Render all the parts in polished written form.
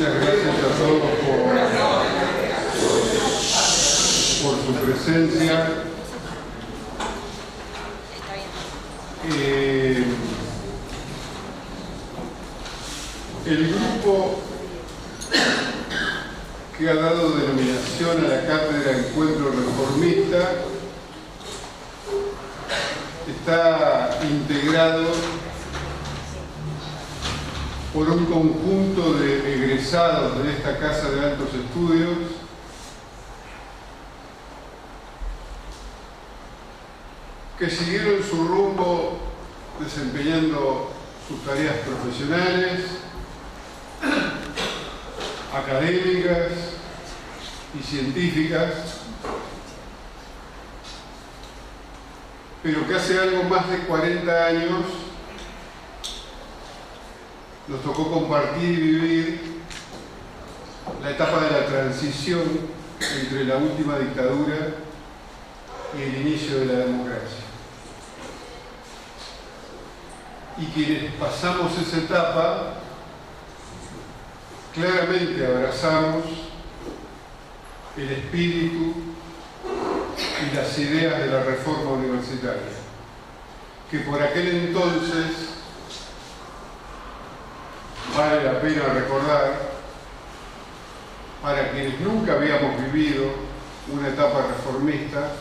Muchas gracias a todos por su presencia. El grupo que ha dado denominación a la cátedra Encuentro Reformista está integrado por un conjunto de egresados de esta Casa de Altos Estudios que siguieron su rumbo desempeñando sus tareas profesionales, académicas y científicas, pero que hace algo más de 40 años nos tocó compartir y vivir la etapa de la transición entre la última dictadura y el inicio de la democracia. Y quienes pasamos esa etapa, claramente abrazamos el espíritu y las ideas de la reforma universitaria, que por aquel entonces, vale la pena recordar, para quienes nunca habíamos vivido una etapa reformista,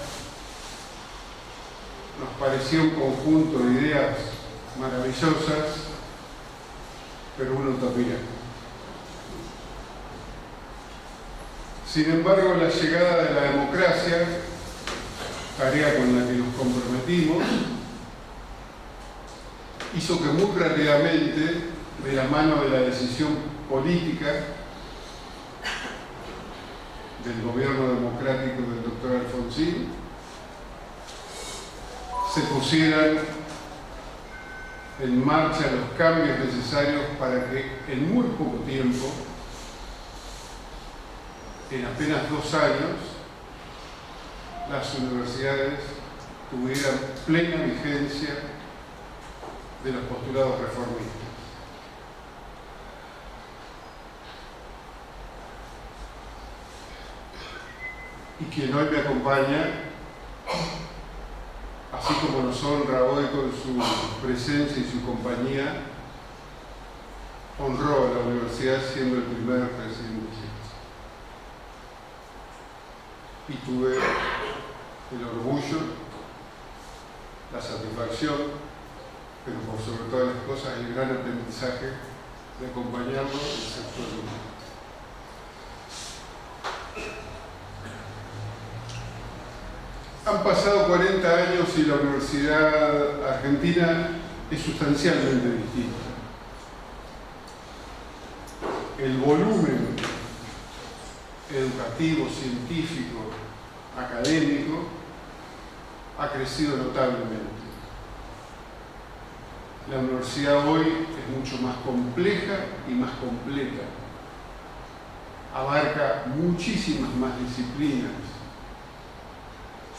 nos parecía un conjunto de ideas maravillosas, pero una utopía. Sin embargo, la llegada de la democracia, tarea con la que nos comprometimos, hizo que muy rápidamente, de la mano de la decisión política del gobierno democrático del doctor Alfonsín, se pusieran en marcha los cambios necesarios para que en muy poco tiempo, en apenas 2 años, las universidades tuvieran plena vigencia de los postulados reformistas. Y quien hoy me acompaña, así como nos honra hoy con su presencia y su compañía, honró a la universidad siendo el primer presidente. Y tuve el orgullo, la satisfacción, pero por sobre todas las cosas el gran aprendizaje de acompañarlo en el sector humano. Han pasado 40 años y la Universidad Argentina es sustancialmente distinta. El volumen educativo, científico, académico ha crecido notablemente. La universidad hoy es mucho más compleja y más completa. Abarca muchísimas más disciplinas.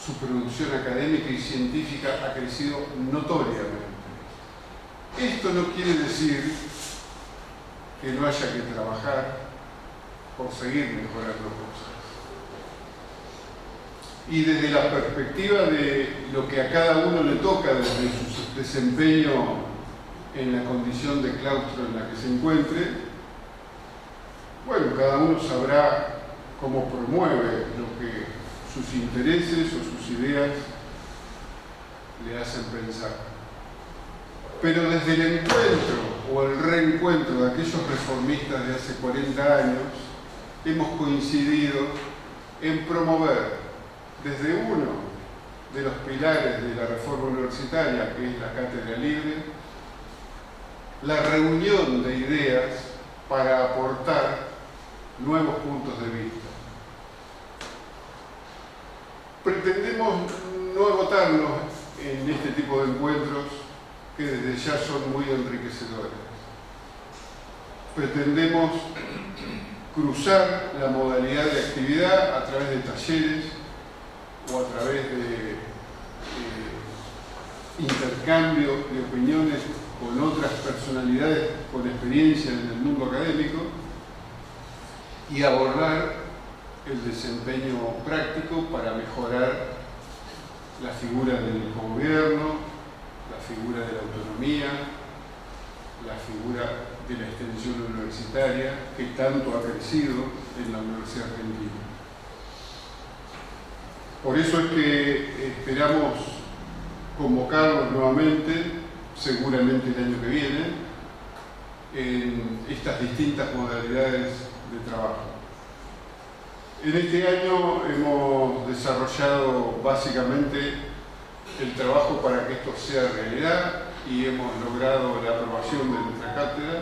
Su producción académica y científica ha crecido notoriamente. Esto no quiere decir que no haya que trabajar por seguir mejorando cosas. Y desde la perspectiva de lo que a cada uno le toca desde su desempeño en la condición de claustro en la que se encuentre, bueno, cada uno sabrá cómo promueve lo que sus intereses o sus ideas le hacen pensar. Pero desde el encuentro o el reencuentro de aquellos reformistas de hace 40 años, hemos coincidido en promover desde uno de los pilares de la reforma universitaria, que es la cátedra libre, la reunión de ideas para aportar nuevos puntos de vista. Pretendemos no agotarnos en este tipo de encuentros que desde ya son muy enriquecedores. Pretendemos cruzar la modalidad de actividad a través de talleres o a través de intercambio de opiniones con otras personalidades con experiencia en el mundo académico, y abordar el desempeño práctico para mejorar la figura del gobierno, la figura de la autonomía, la figura de la extensión universitaria que tanto ha crecido en la Universidad Argentina. Por eso es que esperamos convocarlos nuevamente, seguramente el año que viene, en estas distintas modalidades de trabajo. En este año hemos desarrollado básicamente el trabajo para que esto sea realidad y hemos logrado la aprobación de nuestra cátedra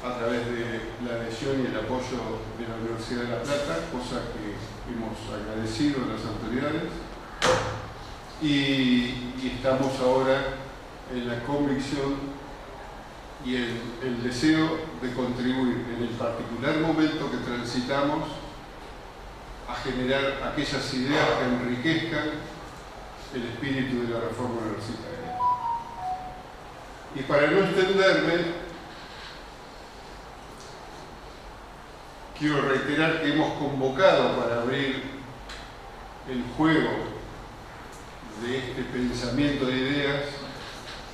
a través de la adhesión y el apoyo de la Universidad de La Plata, cosa que hemos agradecido a las autoridades, y estamos ahora en la convicción y en el deseo de contribuir en el particular momento que transitamos a generar aquellas ideas que enriquezcan el espíritu de la reforma universitaria. Y para no extenderme, quiero reiterar que hemos convocado para abrir el juego de este pensamiento de ideas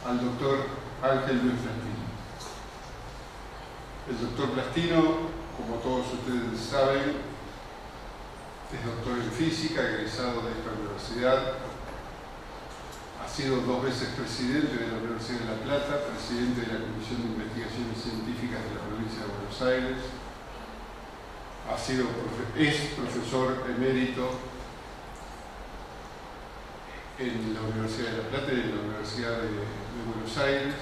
al doctor Ángel Luis Plastino. El doctor Plastino, como todos ustedes saben, es doctor en física, egresado de esta universidad. Ha sido 2 veces presidente de la Universidad de La Plata, presidente de la Comisión de Investigaciones Científicas de la provincia de Buenos Aires. Es profesor emérito en la Universidad de La Plata y en la Universidad de Buenos Aires.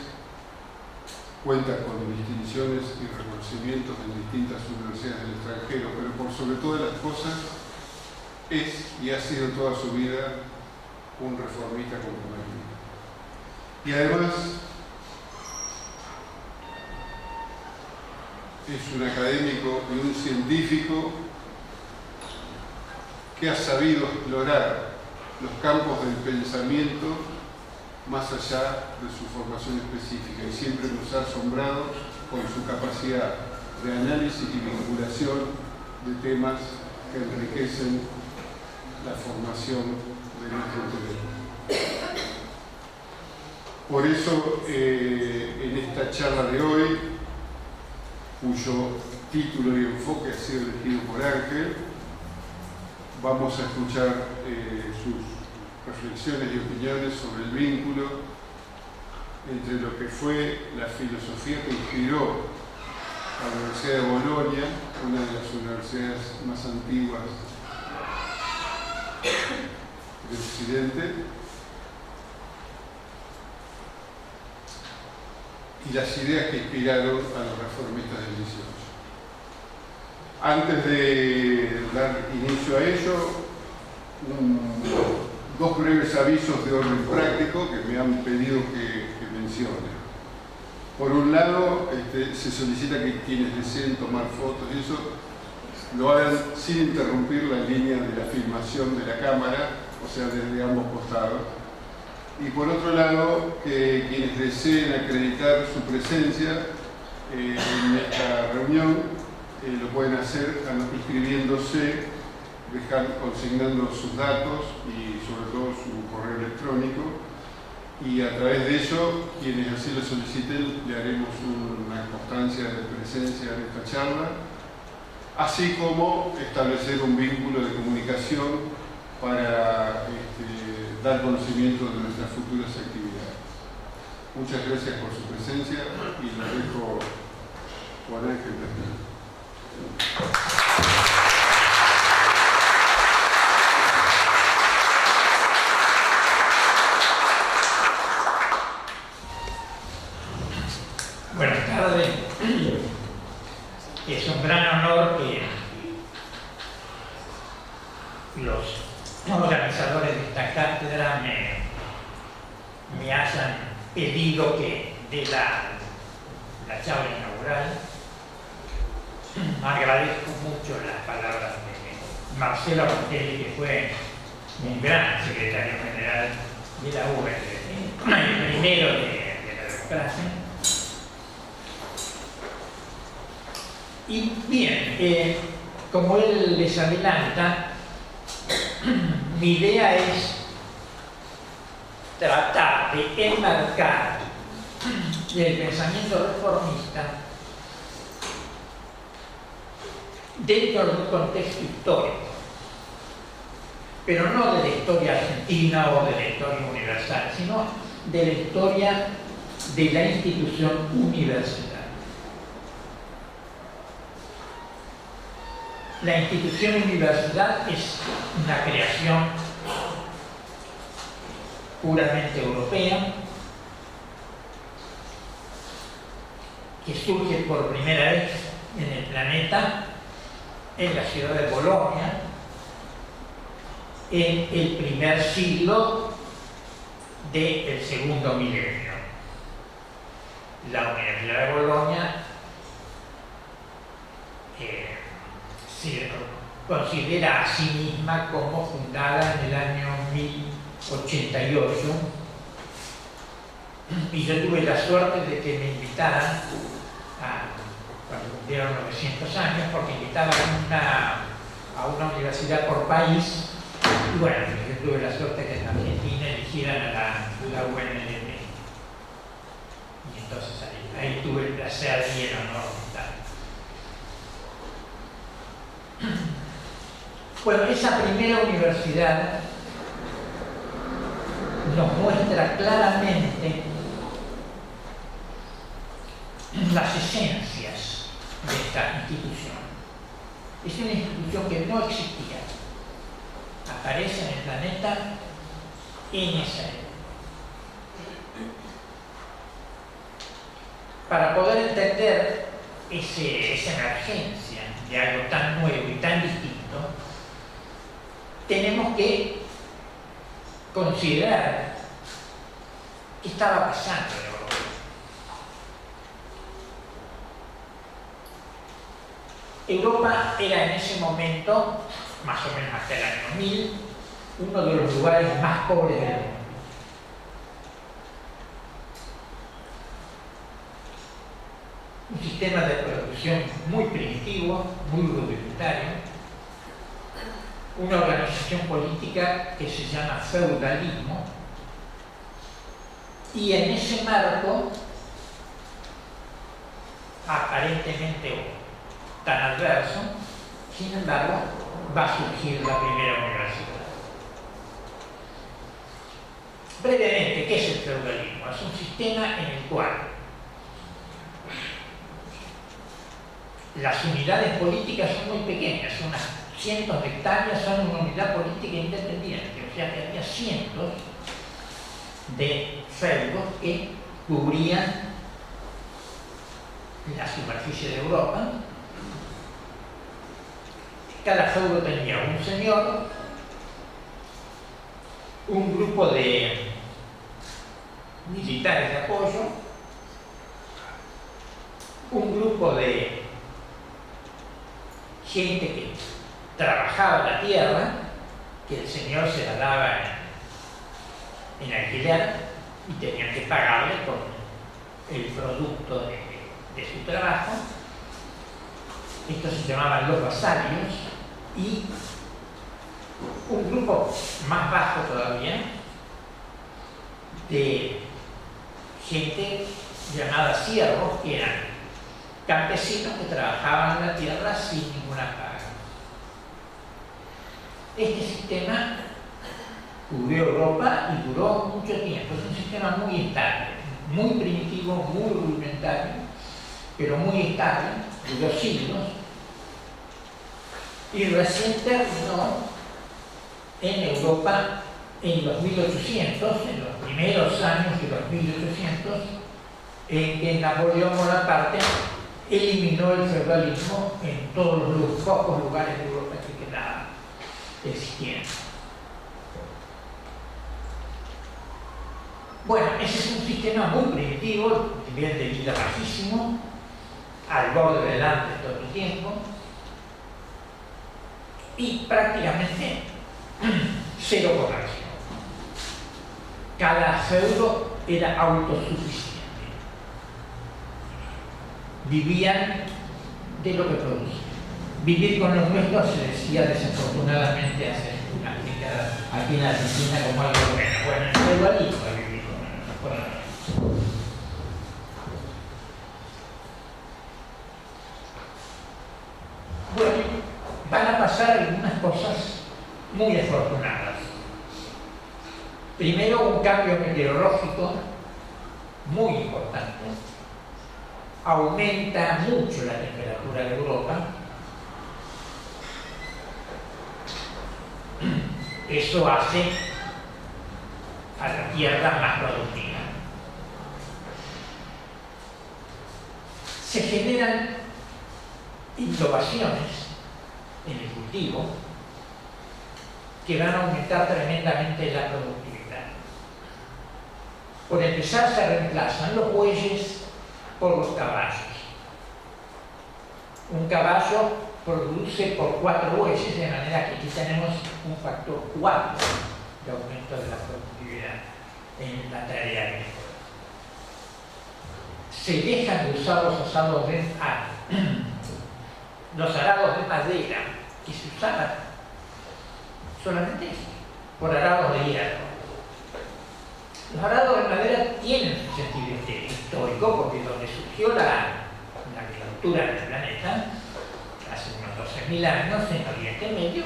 Cuenta con distinciones y reconocimientos en distintas universidades del extranjero, pero por sobre todas las cosas es y ha sido toda su vida un reformista comprometido. Y además es un académico y un científico que ha sabido explorar los campos del pensamiento más allá de su formación específica, y siempre nos ha asombrado con su capacidad de análisis y vinculación de temas que enriquecen la formación de nuestro intelecto. Por eso, en esta charla de hoy, cuyo título y enfoque ha sido elegido por Ángel, vamos a escuchar sus reflexiones y opiniones sobre el vínculo entre lo que fue la filosofía que inspiró a la Universidad de Bolonia, una de las universidades más antiguas de Occidente, y las ideas que inspiraron a los reformistas del 18. Antes de dar inicio a ello, 2 breves avisos de orden práctico que me han pedido que mencione. Por un lado, se solicita que quienes deseen tomar fotos y eso lo hagan sin interrumpir la línea de la filmación de la cámara, o sea, desde ambos costados. Y por otro lado, que quienes deseen acreditar su presencia en esta reunión lo pueden hacer inscribiéndose, consignando sus datos y sobre todo su correo electrónico, y a través de ello, quienes así lo soliciten, le haremos una constancia de presencia en esta charla, así como establecer un vínculo de comunicación para dar conocimiento de nuestras futuras actividades. Muchas gracias por su presencia y lo dejo con Ángel Plastino. Buenas tardes. Es un gran honor que los organizadores de esta cátedra me hayan pedido que dé la charla inaugural. Agradezco mucho las palabras de Marcelo Martelli, que fue un gran secretario general de la UBA, el primero de la democracia. Y bien, como él les adelanta, mi idea es tratar de enmarcar el pensamiento reformista dentro de un contexto histórico, pero no de la historia argentina o de la historia universal, sino de la historia de la institución universitaria. La institución universidad es una creación puramente europea que surge por primera vez en el planeta en la ciudad de Bolonia en el primer siglo del segundo milenio. La Universidad de Bolonia se considera a sí misma como fundada en el año 1088 y yo tuve la suerte de que me invitaran cuando cumplieron 900 años, porque invitaban a una universidad por país. Y bueno, yo tuve la suerte que en Argentina eligieran a la UNLP. Y entonces ahí tuve el placer y el honor de estar. Bueno, esa primera universidad nos muestra claramente las esencias de esta institución. Es una institución que no existía. Aparece en el planeta en esa época. Para poder entender esa emergencia de algo tan nuevo y tan distinto, tenemos que considerar qué estaba pasando en Europa. Europa era en ese momento, más o menos hasta el año 1000, uno de los lugares más pobres del mundo. Un sistema de producción muy primitivo, muy rudimentario, una organización política que se llama feudalismo, y en ese marco, aparentemente tan adverso, sin embargo, va a surgir la primera universidad. Brevemente, ¿qué es el feudalismo? Es un sistema en el cual las unidades políticas son muy pequeñas, unas cientos de hectáreas son una unidad política independiente, o sea que había cientos de feudos que cubrían la superficie de Europa. Cada feudo tenía un señor, un grupo de militares de apoyo, un grupo de gente que trabajaba la tierra, que el señor se la daba en alquiler y tenían que pagarle por el producto de su trabajo. Estos se llamaban los vasalios, y un grupo más bajo todavía de gente llamada siervos, que eran campesinos que trabajaban la tierra sin ninguna paga. Este sistema cubrió Europa y duró mucho tiempo. Es un sistema muy estable, muy primitivo, muy rudimentario, pero muy estable, duró siglos, y recién terminó en Europa en los 1800, en los primeros años de los 1800, en que Napoleón Bonaparte eliminó el feudalismo en todos los pocos lugares de Europa que quedaban existiendo. Bueno, ese es un sistema muy primitivo, nivel de vida bajísimo, al borde del hambre todo el tiempo, y prácticamente cero comercio. Cada feudo era autosuficiente. Vivían de lo que producían. vivir con los nuestros se decía desafortunadamente hace unas décadas aquí en la Argentina como algo bueno. Bueno, es igualito vivir con los nuestros. Bueno, van a pasar algunas cosas muy afortunadas. Primero, un cambio meteorológico muy importante. Aumenta mucho la temperatura de Europa. Eso hace a la tierra más productiva. Se generan innovaciones en el cultivo que van a aumentar tremendamente la productividad. Por empezar, se reemplazan los bueyes por los caballos. Un caballo produce por 4 bueyes, de manera que aquí tenemos un factor 4 de aumento de la productividad en la tarea agrícola. Se dejan de usar los arados de madera que se usaban solamente por arados de hierro. Los arados de madera tienen su sentido histórico porque donde surgió la agricultura del planeta, hace unos 12.000 años, en Oriente Medio,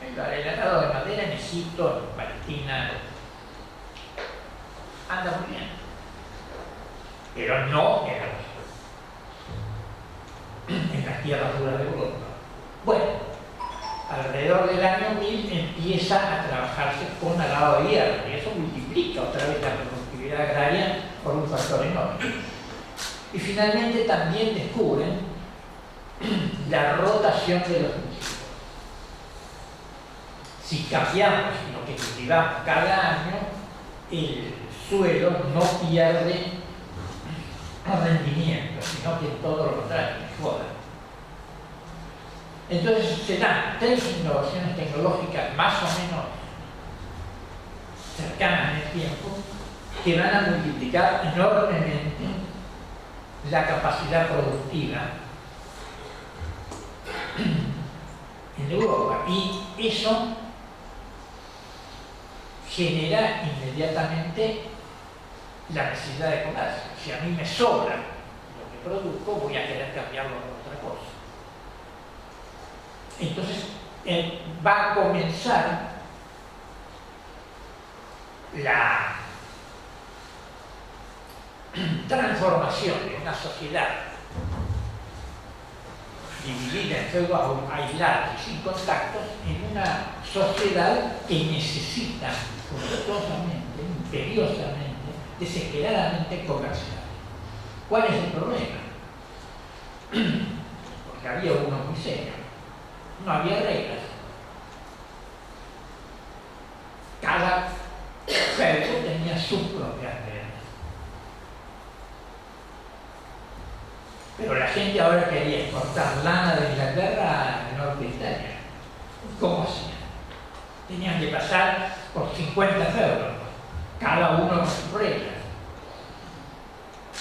el arado de madera en Egipto, en Palestina, anda muy bien, pero no en las tierras duras de Europa. Bueno, alrededor del año 1000 empieza a trabajarse con arado de hierro y eso multiplica otra vez la productividad agraria por un factor enorme. Y finalmente también descubren la rotación de los cultivos. Si cambiamos lo que cultivamos cada año, el suelo no pierde rendimiento, sino que todo lo contrario, mejora. Entonces se dan 3 innovaciones tecnológicas más o menos cercanas en el tiempo que van a multiplicar enormemente la capacidad productiva en Europa. Y eso genera inmediatamente la necesidad de comercio. Si a mí me sobra lo que produzco, voy a querer cambiarlo por otra cosa. Entonces va a comenzar la transformación de una sociedad dividida en feudos aislados y sin contactos en una sociedad que necesita forzosamente, imperiosamente, desesperadamente comercial. ¿Cuál es el problema? Porque había uno muy serio. No había reglas. Cada feudo tenía sus propias reglas. Pero la gente ahora quería exportar lana de Inglaterra a Norte de Italia. ¿Cómo hacían? Tenían que pasar por 50 feudos, cada uno con sus reglas.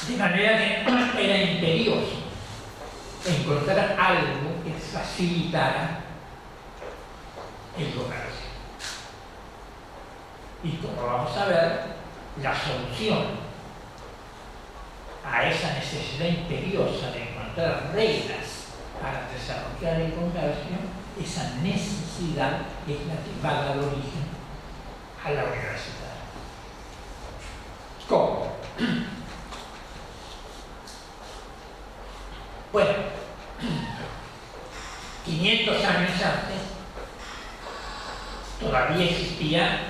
De manera que era imperioso encontrar algo que facilitara el comercio. Y como vamos a ver, la solución a esa necesidad imperiosa de encontrar reglas para desarrollar el comercio, esa necesidad es la que va a dar origen a la universidad. ¿Cómo? Bueno, 500 años antes todavía existía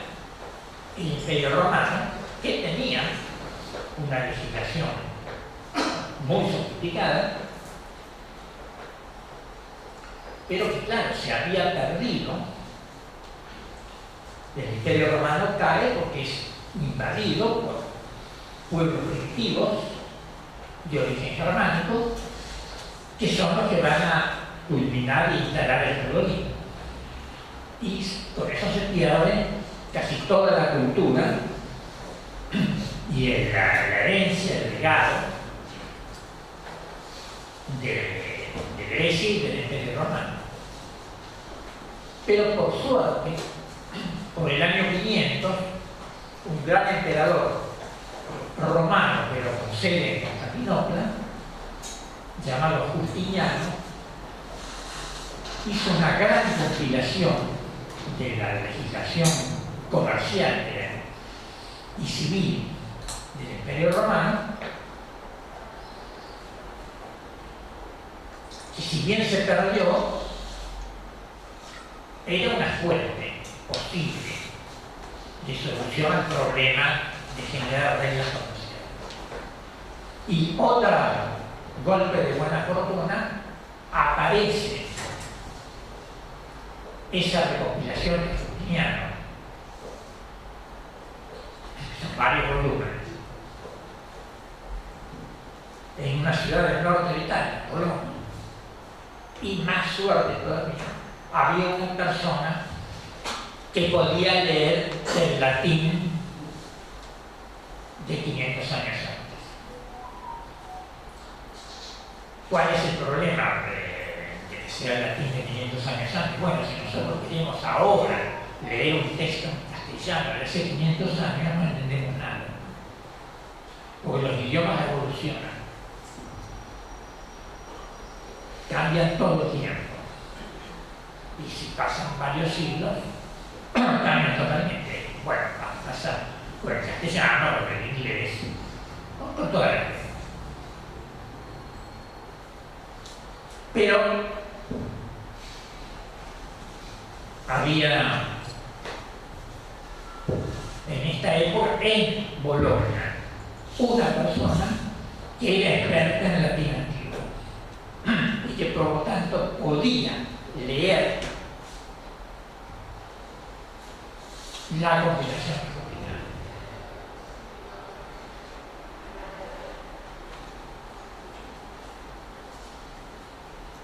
el Imperio Romano, que tenía una legislación muy sofisticada, pero que claro, se había perdido. El Imperio Romano cae porque es invadido por pueblos primitivos de origen germánico, que son los que van a culminar e instalar el feudalismo. Y por eso se pierde casi toda la cultura y la herencia, el legado del Iglesia y del Imperio Romano. Pero por suerte, por el año 500, un gran emperador romano, pero con sede en Constantinopla, llamado Justiniano, hizo una gran compilación de la legislación comercial y civil del Imperio Romano, que si bien se perdió, era una fuente posible de solución al problema de generar reglas comerciales. Y otro golpe de buena fortuna, aparece esa recopilación de Justiniano, son varios volúmenes, en una ciudad del norte de Italia, Bolonia. Y más suerte todavía, había una persona que podía leer el latín de 500 años antes. ¿Cuál es el problema de que sea el latín de 500 años antes? Bueno, si nosotros queremos ahora leer un texto en castellano de hace 500 años, no entendemos nada, porque los idiomas evolucionan, cambian todo el tiempo. Y si pasan varios siglos, cambian totalmente. Bueno, va a pasar por el castellano, por el inglés, por toda la vida. Pero había en esta época en Bolonia una persona que era experta en el latín antiguo y que por lo tanto podía leer la compilación original.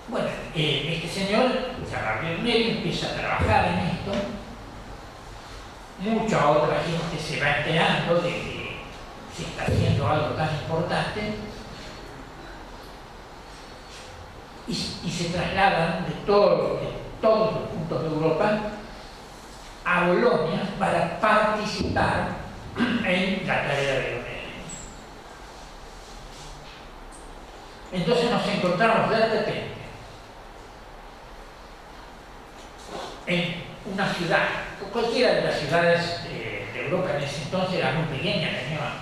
Bueno, este señor, Gabriel Neri, empieza a trabajar en esto. Mucha otra gente se va enterando de que se está haciendo algo tan importante y se trasladan de todos los puntos de Europa a Bolonia para participar en la tarea de Leonel. Entonces nos encontramos de repente en una ciudad, cualquiera de las ciudades de Europa en ese entonces era muy pequeña, tenía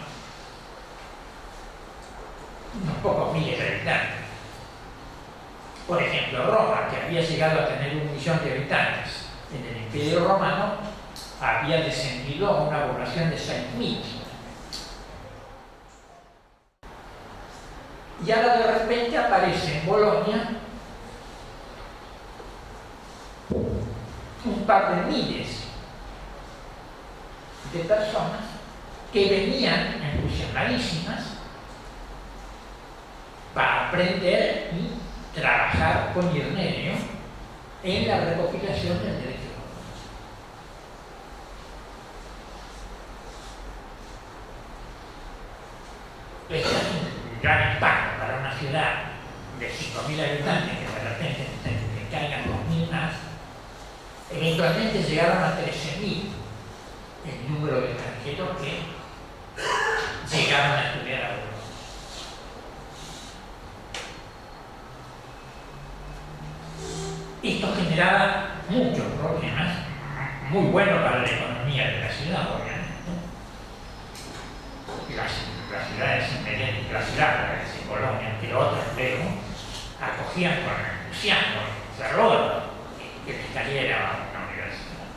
unos pocos miles de habitantes. Por ejemplo, Roma, que había llegado a tener 1 millón de habitantes en el Imperio Romano, había descendido a una población de 6.000. Y ahora de repente aparece en Bolonia un par de miles de personas que venían entusiasmadísimas para aprender y trabajar con Irnerio en la recopilación del derecho romano. Este es un gran impacto para una ciudad de 5.000 habitantes que de repente le caigan 2.000 más. Eventualmente llegaron a 13.000 el número de extranjeros que llegaron a estudiar a Europa. Esto generaba muchos problemas, muy buenos para la economía de la ciudad, obviamente. Las ciudades inmediatas, las ciudades en Bolonia, que otras luego acogían con entusiasmo, fervor, que les cayera una universidad,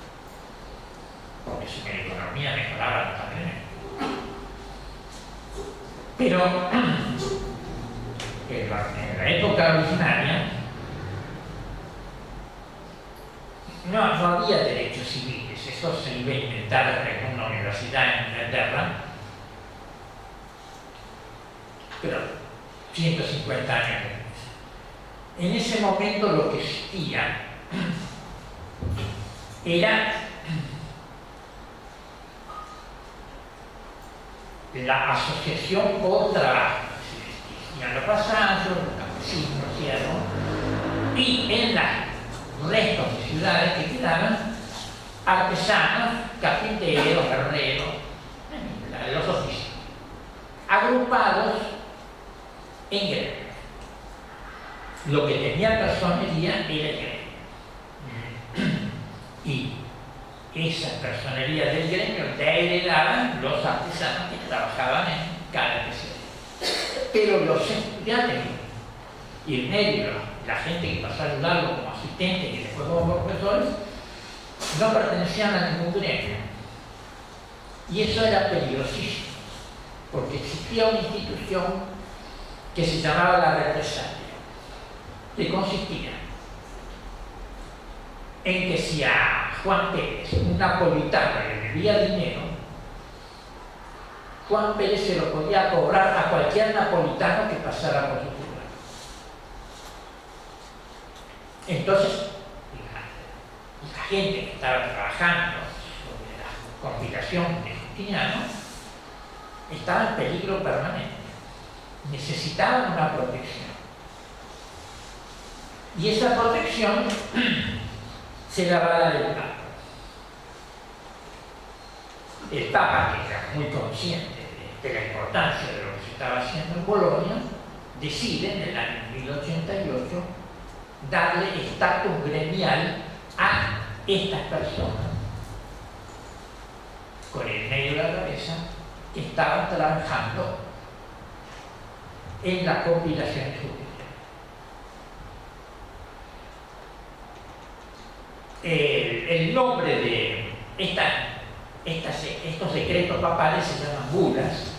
porque su economía mejoraba notablemente. Pero en la época originaria no había derechos civiles, eso se iba a inventar en una universidad en Inglaterra, pero 150 años después. En ese momento lo que existía era la asociación por trabajo. Y a los pasados, los campesinos, Y en los restos de ciudades que quedaban, artesanos, carpinteros, herreros, los oficios, agrupados en gremios. Lo que tenía personería era el gremio. Y esa personería del gremio la heredaban los artesanos que trabajaban en cada especialidad. Pero los estudiantes y el medio, la gente que pasó a ayudarlo como asistente y después como profesores, no pertenecían a ningún gremio. Y eso era peligrosísimo, porque existía una institución que se llamaba la represalia, que consistía en que si a Juan Pérez, un napolitano, le debía dinero, Juan Pérez se lo podía cobrar a cualquier napolitano que pasara por su lugar. Entonces, la gente que estaba trabajando sobre la conspiración de Justiniano estaba en peligro permanente. Necesitaban una protección. Y esa protección se la va a dar el Papa. El Papa, que era muy consciente de la importancia de lo que se estaba haciendo en Bolonia, decide en el año 1088 darle estatus gremial a estas personas, con el medio de la cabeza, que estaban trabajando en la compilación judicial. El nombre de estos decretos papales se llaman bulas,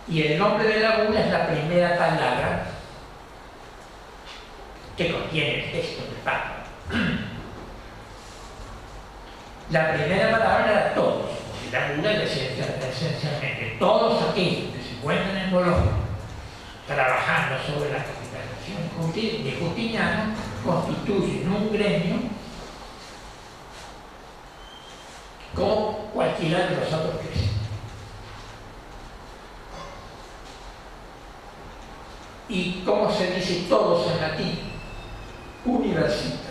y el nombre de la bula es la primera palabra que contiene el texto del Papa. La primera palabra era todos, porque la bula decía esencialmente todos aquellos que se encuentran en Bolonia trabajando sobre la conspiración de Justiniano constituyen un gremio como cualquiera de los otros gremios. Y como se dice todos en latín, universitas.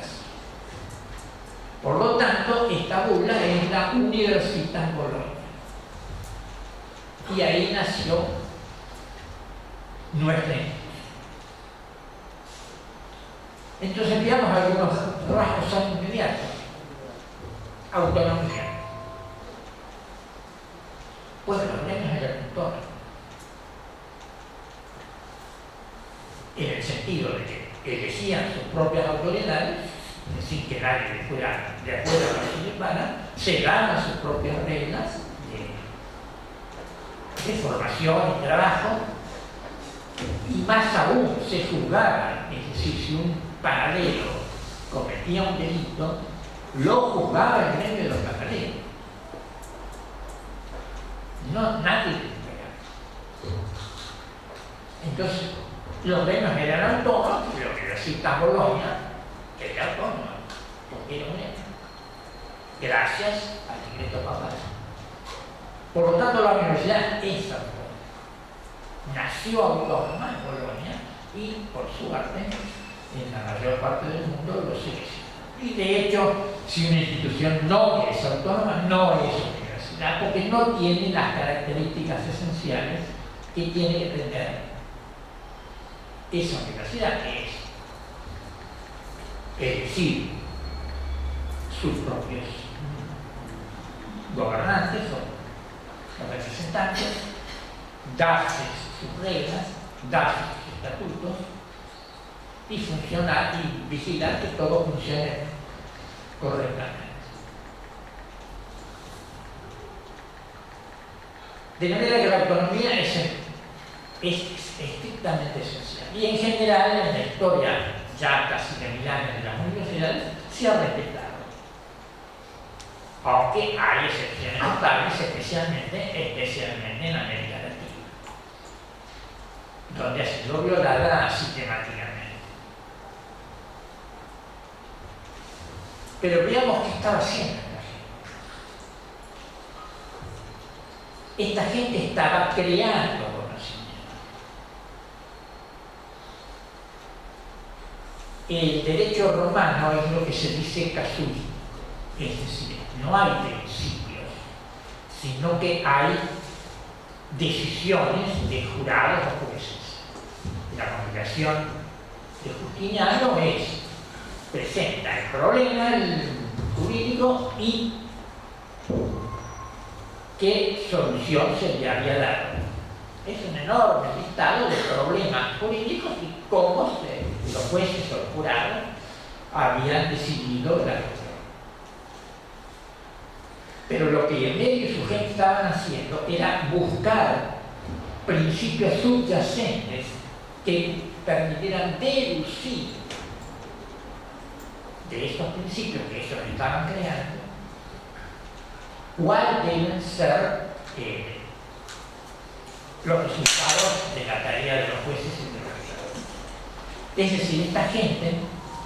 Por lo tanto, esta bula es la Universitas Bologna. Y ahí nació nuestra institución. Entonces veamos algunos rasgos inmediatos. Autonomía. Pues los gremios eran autónomos. En el sentido de que elegían sus propias autoridades, sin que nadie fuera de acuerdo a la ley urbana, se daban sus propias reglas de formación y trabajo, y más aún se juzgaba, es decir, si un panadero cometía un delito, lo juzgaba el gremio de los panaderos. No, nadie le pegaba. Entonces, los gremios eran autónomos, y la Universidad Bologna era autónoma, porque era un gremio, gracias al decreto papal. Por lo tanto, la universidad es autónoma. Nació autónoma en Bolonia y, por suerte, en la mayor parte del mundo lo sigue siendo. Y de hecho, si una institución no es autónoma, no es universidad, porque no tiene las características esenciales que tiene que tener esa universidad, que es elegir sus propios gobernantes o los representantes, darse sus reglas, darse sus estatutos y funcionar y vigilar que todo funcione correctamente. De manera que la autonomía es estrictamente esencial. Y en general, en la historia ya casi de 1000 años de las universidades, se ha respetado. Aunque hay excepciones notables, especialmente en América Latina, donde ha sido violada sistemáticamente. Pero veamos qué estaba haciendo esta gente. Esta gente estaba creando conocimiento. el derecho romano es lo que se dice casuístico, es decir, no hay principios, sino que hay decisiones de jurados o jueces. La congregación de Justiniano presenta el problema jurídico y qué solución se le había dado. Es un enorme listado de problemas jurídicos y cómo los jueces o los jurados habían decidido la cuestión. Pero lo que en medio y su gente estaban haciendo era buscar principios subyacentes que permitieran deducir de estos principios que ellos estaban creando cuáles deben ser los resultados de la tarea de los jueces y de los jurados. Es decir, esta gente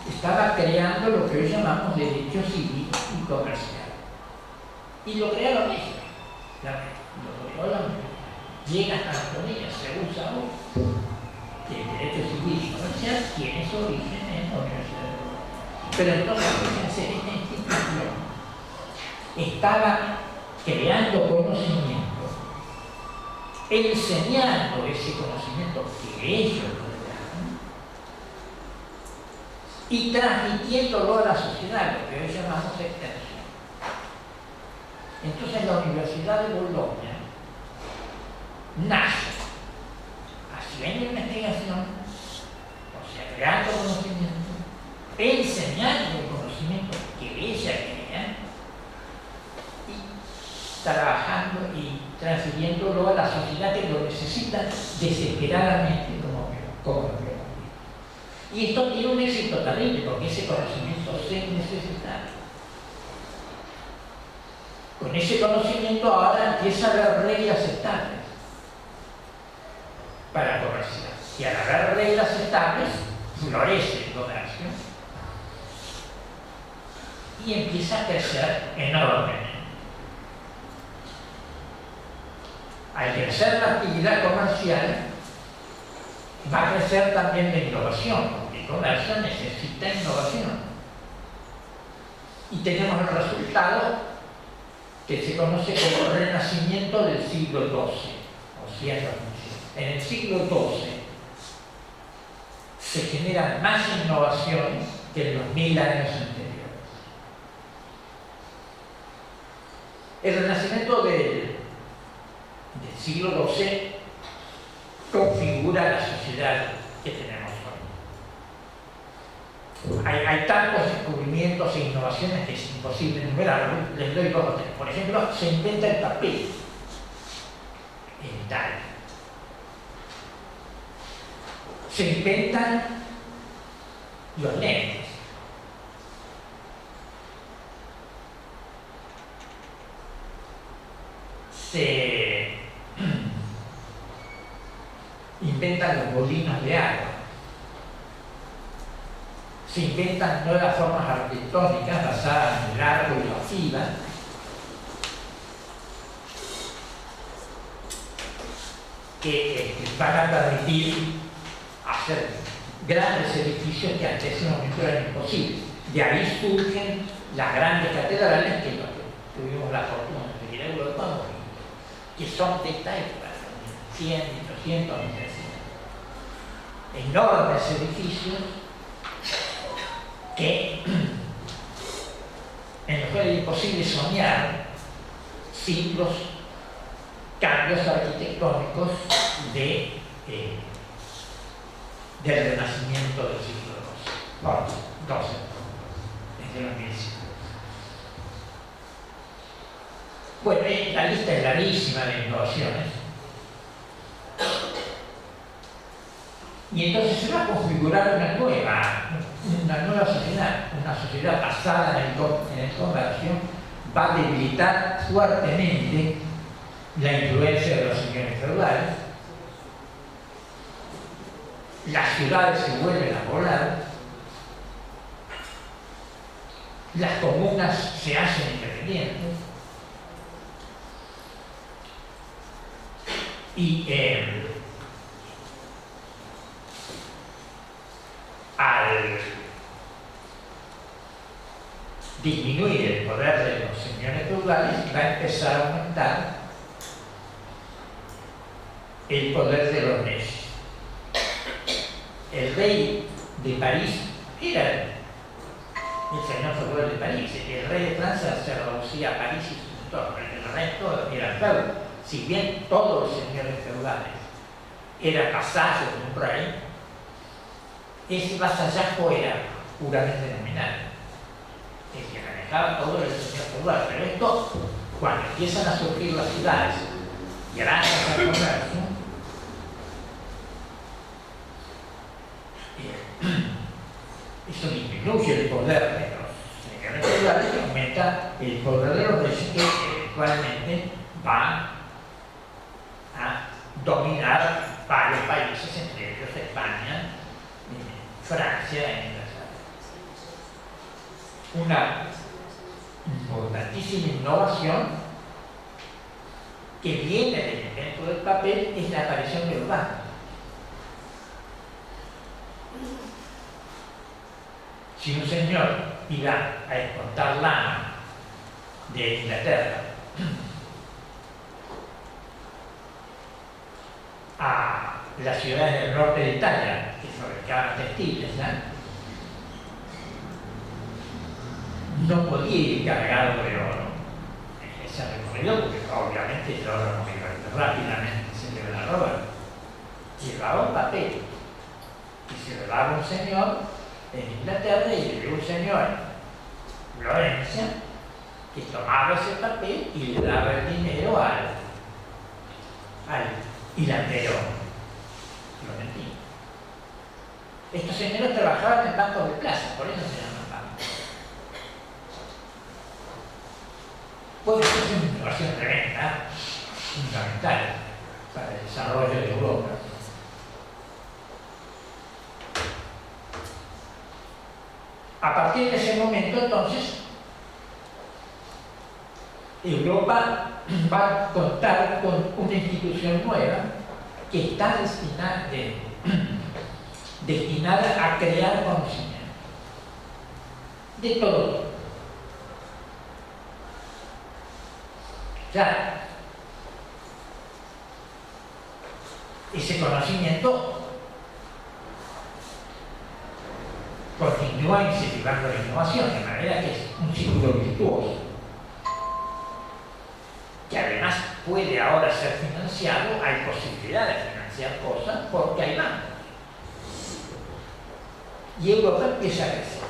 estaba creando lo que hoy llamamos derecho civil y comercial. Y lo crearon ellos. Lo creó la universidad. Llega hasta nuestros días, se usa hoy. El derecho civil y comercial tiene su origen en la Universidad de Colombia. Pero entonces, fíjense, esta institución estaba creando conocimiento, enseñando ese conocimiento que ellos crearon y transmitiéndolo a la sociedad, lo que hoy llamamos extensión. Entonces la Universidad de Bolonia nace haciendo investigación, o sea, creando conocimiento, enseñando el conocimiento que ella crea y trabajando y transfiriéndolo a la sociedad que lo necesita desesperadamente como biología. Y esto tiene un éxito terrible porque ese conocimiento se necesita. Con ese conocimiento ahora empieza a haber reglas estables para comerciar. Y al haber reglas estables, florece el comercio y empieza a crecer enormemente. Al crecer la actividad comercial, va a crecer también la innovación, porque el comercio necesita innovación. Y tenemos el resultado que se conoce como renacimiento del siglo XII, o siglo XI. En el siglo XII se generan más innovaciones que en los 1000 años anteriores. El renacimiento del siglo XII configura la sociedad que tenemos hoy. Hay tantos descubrimientos e innovaciones que es imposible enumerar. Les doy dos o tres. Por ejemplo, se inventa el papel en Italia. Se inventan los lentes. Se inventan los molinos de agua. Se inventan nuevas formas arquitectónicas basadas en el arco y la ojiva. Que van a permitir hacer grandes edificios que hasta ese momento eran imposibles. De ahí surgen las grandes catedrales que tuvimos la fortuna de ir a Europa, que son de esta época, 100, 200, 300. Enormes edificios que en los que era imposible soñar sin los cambios arquitectónicos del Renacimiento del siglo XII, desde los 1500. Bueno, la lista es larguísima de innovaciones. Y entonces se va a configurar una nueva sociedad, una sociedad basada en el comercio, va a debilitar fuertemente la influencia de los señores feudales, las ciudades se vuelven a poblar, las comunas se hacen independientes y al disminuir el poder de los señores feudales, va a empezar a aumentar el poder de los reyes. El rey de París era el señor feudal de París. El rey de Francia se reducía a París y su entorno. El resto era feudo. Si bien todos los señores feudales eran vasallos de un rey, ese vasallajo era puramente nominal. El que manejaba todo el señor feudal. Pero esto, cuando empiezan a surgir las ciudades, gracias al comercio, eso disminuye el poder de los señores feudales y aumenta el poder de los reyes, que eventualmente van a dominar varios países, entre ellos España, Francia e Inglaterra. Una importantísima innovación que viene del invento del papel es la aparición de los bancos. Si un señor iba a exportar lana de Inglaterra a las ciudades del norte de Italia, que fabricaban textiles, no podía ir cargado de oro en ese recorrido, porque obviamente el oro no iba a ir rápidamente, se le va a robar. Llevaba un papel y se lo daba un señor en Inglaterra, y había un señor en Florencia que tomaba ese papel y le daba el dinero al hilantero florentino. Estos señores trabajaban en bancos de plaza, por eso se llaman bancos. Pues eso es una innovación tremenda, fundamental para el desarrollo de Europa. A partir de ese momento, entonces, Europa va a contar con una institución nueva que está destinada a crear conocimiento de todo. Ya, ese conocimiento continúa incentivando la innovación, de manera que es un círculo virtuoso, que además puede ahora ser financiado. Hay posibilidad de financiar cosas porque hay bancos. Y Europa empieza a crecer.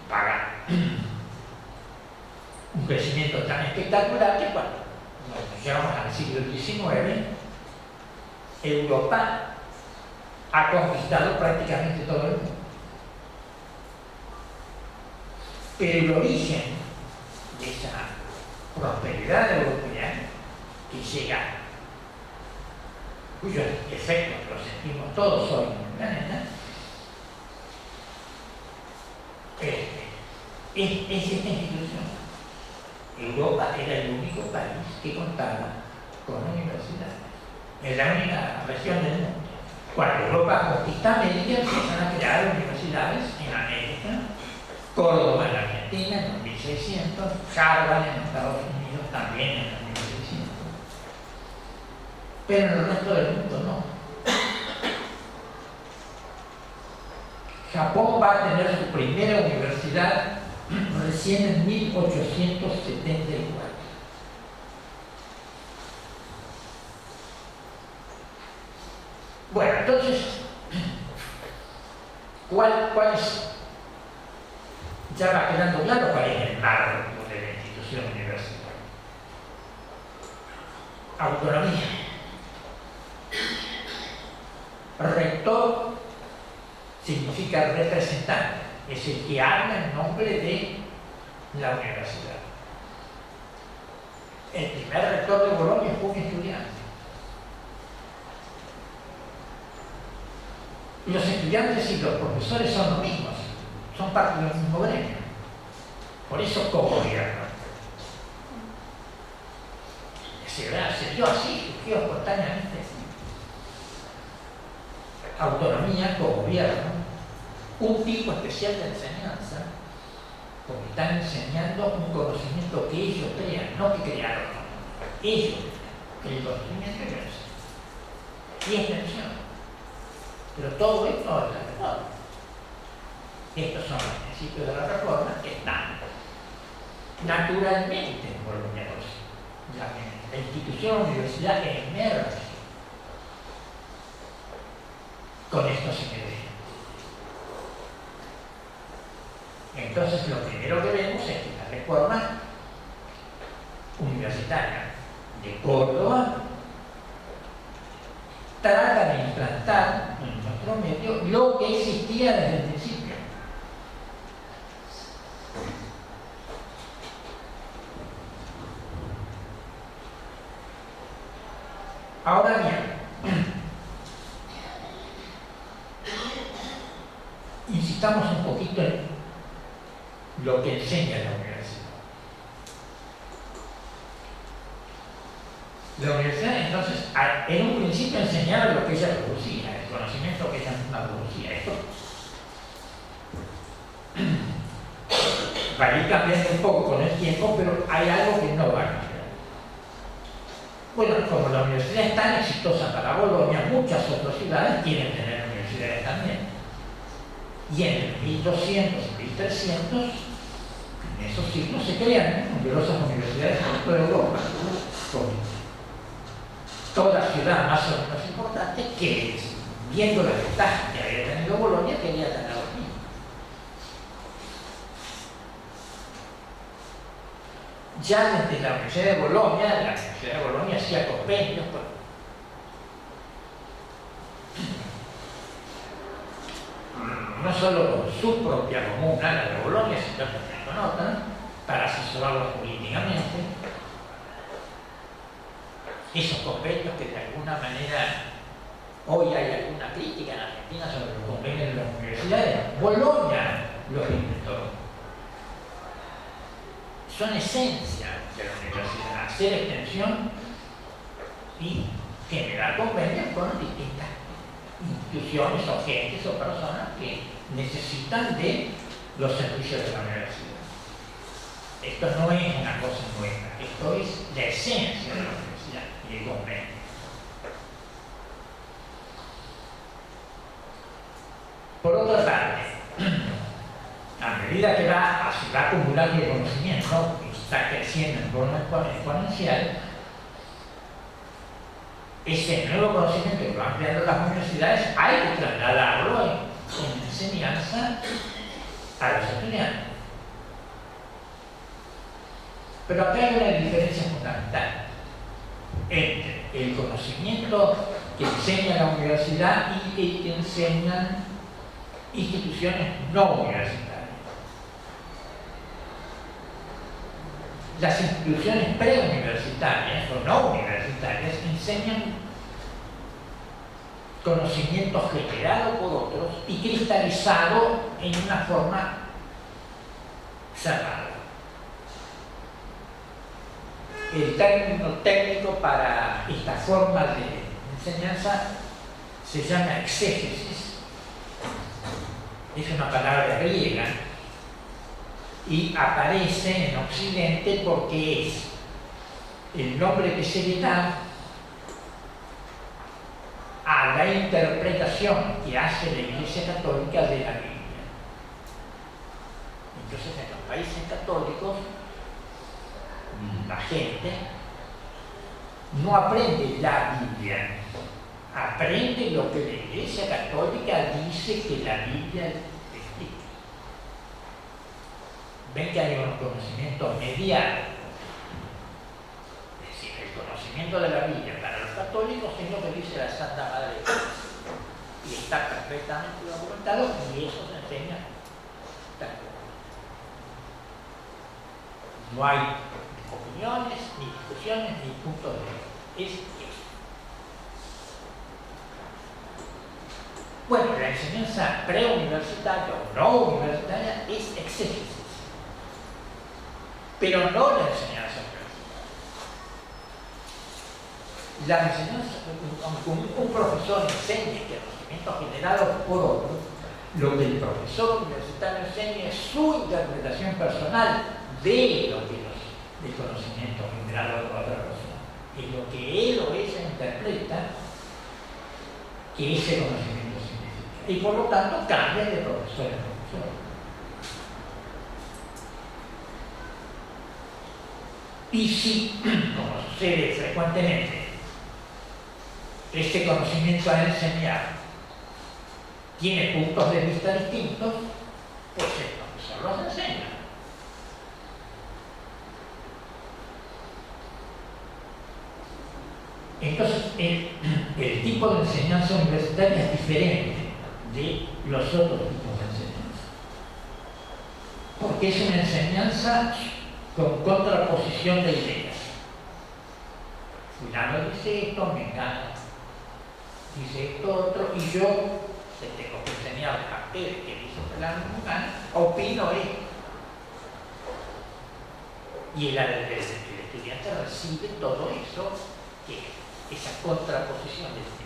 Paga un crecimiento tan espectacular que cuando nos llegamos al siglo XIX, Europa ha conquistado prácticamente todo el mundo. Pero el origen de esa prosperidad europea que llega, cuyos efectos los sentimos todos hoy en el planeta, es esta institución. Europa era el único país que contaba con universidades. Es la única región del mundo. Cuando Europa conquista América, empiezan a crear universidades en América, Córdoba en Argentina en 1600, Harvard en Estados Unidos también en 1600. Pero en el resto del mundo no. Japón va a tener su primera universidad recién en 1874. Bueno, entonces, ¿cuál es? Ya va quedando claro cuál es el marco de la institución universitaria. Autonomía. Rector significa representante, es el que habla en nombre de la universidad. El primer rector de Bolonia fue un estudiante. Los estudiantes y los profesores son los mismos, son parte del mismo gremio. Por eso co-gobierno. Se dio así, surgió espontáneamente. autonomía, co-gobierno, un tipo especial de enseñanza, porque están enseñando un conocimiento que ellos crean, no que crearon, ellos crean, el conocimiento que enseñan. Y es mención. Pero todo esto es la reforma. Estos son los principios de la reforma que están naturalmente envolvidos. La institución de universidad emerge con estos ingredientes. Entonces, lo primero que vemos es que la reforma universitaria de Córdoba trata de implantar en nuestro medio lo que existía desde el principio. Ahora bien, insistamos un poquito en lo que enseña la universidad. La universidad, entonces, en un principio enseñaba lo que ella producía, el conocimiento que ella misma producía. Esto va a ir cambiando un poco con el tiempo, pero hay algo que no va a cambiar. Bueno, como la universidad es tan exitosa para Bolonia, muchas otras ciudades quieren tener universidades también. Y en el 1200 y 1300, en esos siglos se crean numerosas universidades por toda Europa, con toda ciudad más o menos importante que, viendo la ventaja que había tenido Bolonia, quería tener los mismos. Ya desde la Universidad de Bolonia hacía compendios no solo con su propia comuna, la de Bolonia, sino también con otras, para asesorarlos políticamente. Esos compendios que de alguna manera hoy hay alguna crítica en Argentina sobre los convenios de las universidades, Bolonia los inventó. Son esencia de la universidad, hacer extensión y generar convenios con distintas instituciones o gentes o personas que necesitan de los servicios de la universidad. Esto no es una cosa nueva, esto es la esencia de la universidad y el convenio. Por otra parte, a medida que se va acumulando el conocimiento y está creciendo en forma exponencial, ese nuevo conocimiento que van creando las universidades hay que trasladarlo en enseñanza a los estudiantes. Pero acá hay una diferencia fundamental entre el conocimiento que enseña la universidad y el que enseñan instituciones no universitarias. Las instituciones preuniversitarias o no universitarias enseñan conocimiento generado por otros y cristalizado en una forma cerrada. El término técnico para esta forma de enseñanza se llama exégesis. Es una palabra griega y aparece en Occidente porque es el nombre que se le da a la interpretación que hace la Iglesia Católica de la Biblia. Entonces, en los países católicos, la gente no aprende la Biblia, aprende lo que la Iglesia Católica dice que la Biblia explica. Ven que hay un conocimiento mediado. Es decir, el conocimiento de la Biblia para los católicos es lo que dice la Santa Madre de Dios. Y está perfectamente documentado y eso se enseña tal cual. No hay opiniones, ni discusiones, ni puntos de vista. Es eso. Bueno, la enseñanza preuniversitaria o no universitaria es exégesis. Pero no la enseñanza universitaria. La enseñanza, aunque un profesor enseñe que el conocimientos generados por otros, lo que el profesor universitario enseña es su interpretación personal de lo que del conocimiento generado por otra persona. Es lo que él o ella interpreta que ese conocimiento significa. Y por lo tanto cambia de profesor a profesor. Y si, como sucede frecuentemente, este conocimiento a enseñar tiene puntos de vista distintos, pues el profesor los enseña. Entonces, el tipo de enseñanza universitaria es diferente de los otros tipos de enseñanza. Porque es una enseñanza con contraposición de ideas. Fulano dice esto, Mengano dice esto otro, y yo, que tengo que enseñar a ustedes que dice fulano Mengano, opino esto. Y el estudiante recibe todo eso, esa contraposición de ideas.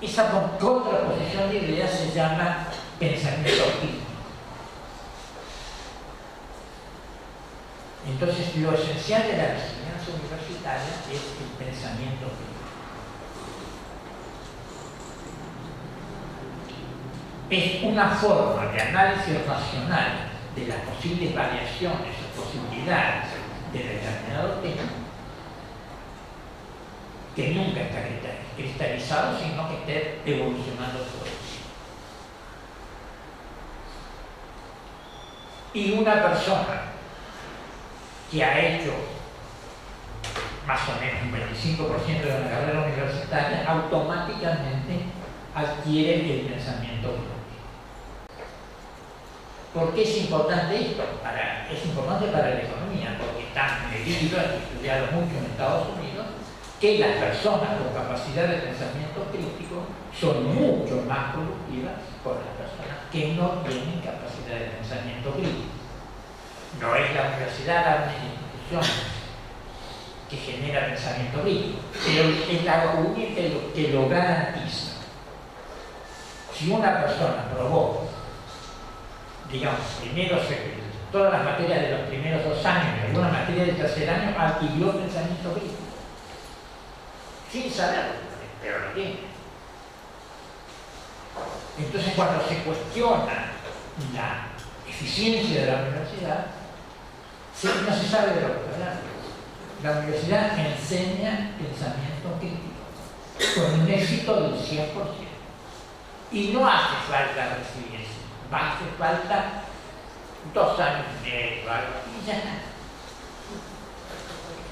Esa contraposición de ideas se llama pensamiento crítico. Entonces, lo esencial de la enseñanza universitaria es el pensamiento crítico. Es una forma de análisis racional de las posibles variaciones o posibilidades de determinado tema que nunca está cristalizado, sino que esté evolucionando todo el tiempo. Y una persona que ha hecho más o menos un 25% de la carrera universitaria, automáticamente adquiere el pensamiento crítico. ¿Por qué es importante esto? Es importante para la economía, porque está medido, estudiado mucho en Estados Unidos, que las personas con capacidad de pensamiento crítico son mucho más productivas por las personas que no tienen capacidad de pensamiento crítico. No es la universidad la institución que genera pensamiento crítico, pero es la única que lo garantiza. Si una persona probó, digamos, todas las materias de los primeros 2 años y alguna materia del tercer año, adquirió pensamiento crítico. Sin saberlo, pero lo tiene. Entonces, cuando se cuestiona la eficiencia de la universidad, no se sabe de lo que está hablando. La universidad enseña pensamiento crítico con un éxito del 100%. Y no hace falta recibir eso. Hace falta 2 años y medio, algo, y ya está.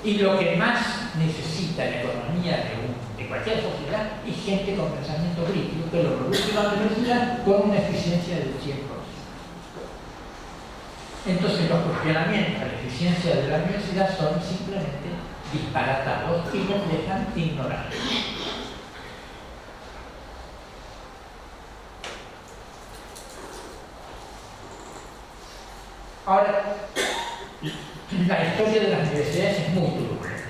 Y lo que más necesita la economía de cualquier sociedad es gente con pensamiento crítico que lo produce la universidad con una eficiencia del 100%. Entonces los cuestionamientos a la eficiencia de la universidad son simplemente disparatados y nos dejan ignorantes. Ahora, la historia de las universidades es muy turbulenta.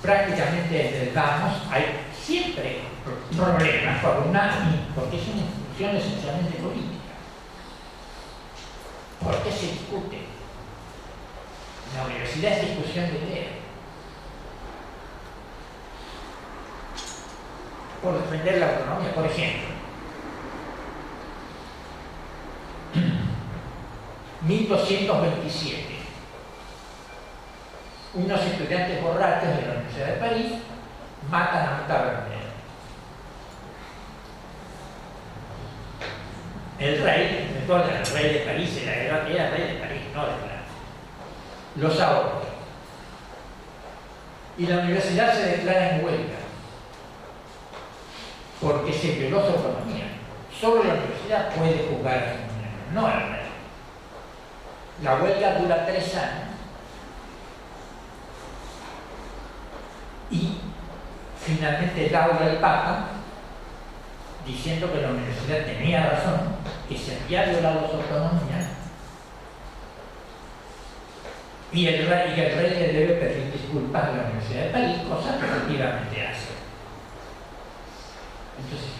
Prácticamente desde el vamos hay siempre problemas porque es una institución esencialmente política. ¿Por qué se discute? La universidad es discusión de ideas. Por defender la autonomía, por ejemplo. 1227. Unos estudiantes borrachos de la Universidad de París matan a un tabernero. El rey, recuerden, el rey de París era rey de París, no de Francia. Los ahorca. Y la universidad se declara en huelga porque se violó su autonomía. Solo la universidad puede juzgar a su miembro, no el rey. La huelga dura 3 años y finalmente lauda el Papa diciendo que la universidad tenía razón, que se había violado su autonomía y que el rey le debe pedir disculpas a la Universidad de París, cosa que efectivamente hace. Entonces,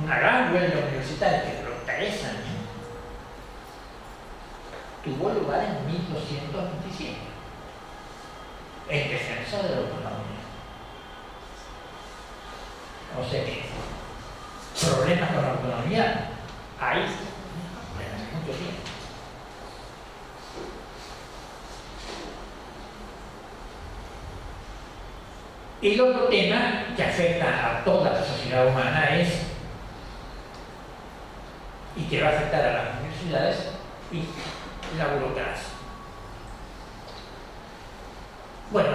una gran huelga universitaria que duró 3 años tuvo lugar en 1227 en defensa de la autonomía. O sea que problemas con la autonomía hay desde mucho tiempo. El otro tema que afecta a toda la sociedad humana es, y que va a afectar a las universidades, y la burocracia. Bueno,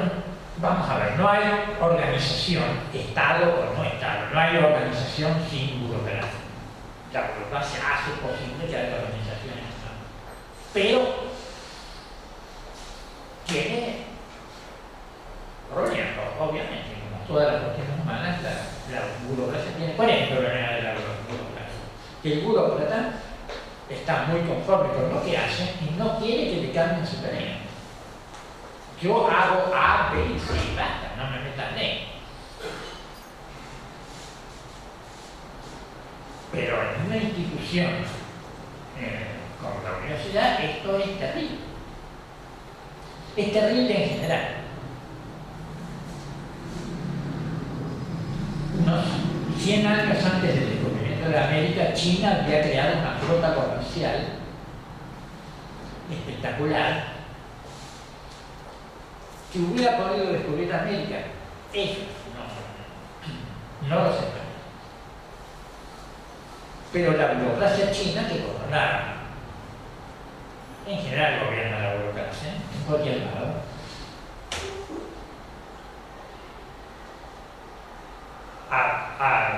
vamos a ver, no hay organización, Estado o no Estado, no hay organización sin burocracia. La burocracia hace posible que haya organizaciones, pero tiene problemas, obviamente, como todas las cuestiones humanas, la burocracia tiene. ¿Cuál es el problema de la burocracia? Que el burócrata está muy conforme con lo que hace y no quiere que le cambien su tarea. Yo hago A, B y C, basta, no me metan D. Pero en una institución como la universidad esto es terrible. Es terrible en general. Unos 100 años antes del descubrimiento de América, China había creado una flota comercial espectacular que hubiera podido descubrir América. Ellos no lo sé. Pero la burocracia china que gobernaba, en general gobierna la burocracia, en cualquier lado,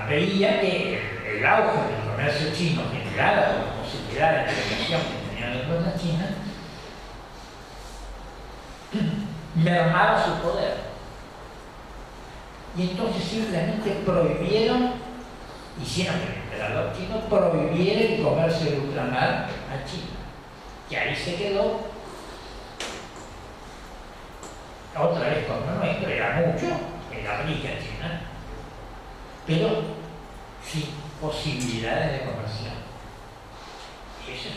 veía que el auge del comercio chino generado por las posibilidades de relación que tenían las cosas chinas mermaba su poder. Y entonces simplemente hicieron que el emperador chino prohibiera el comercio de ultramar a China. Y ahí se quedó, otra vez como nuestro, era mucho, era rica China, pero sin posibilidades de comercio. Eso